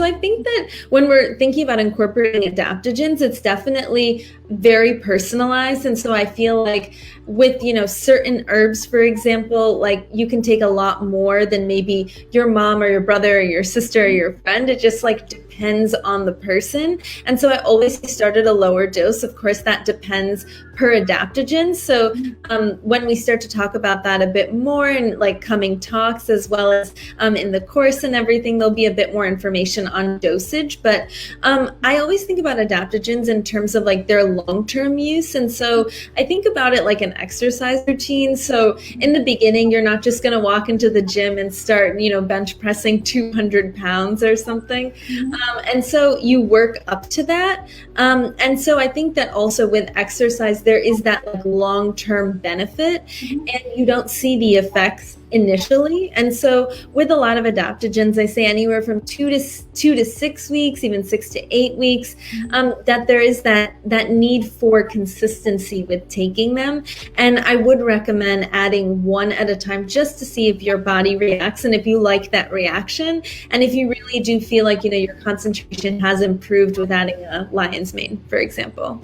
I think that when we're thinking about incorporating adaptogens, it's definitely very personalized. And so I feel like with, certain herbs, for example, like you can take a lot more than maybe your mom or your brother or your sister or your friend. It just like depends on the person. And so I always start at a lower dose. Of course, that depends per adaptogen. So when we start to talk about that a bit more in like coming talks, as well as in the course and everything, there'll be a bit more information on dosage. But I always think about adaptogens in terms of like their long-term use. And so I think about it like an exercise routine. So in the beginning, you're not just going to walk into the gym and start, bench pressing 200 pounds or something. And so you work up to that. And so I think that also with exercise, there is that like long-term benefit, and you don't see the effects initially. And so with a lot of adaptogens, I say anywhere from 2 to 6 weeks, even 6 to 8 weeks, that there is that need for consistency with taking them. And I would recommend adding one at a time just to see if your body reacts and if you like that reaction. And if you really do feel like, your concentration has improved with adding a lion's mane, for example.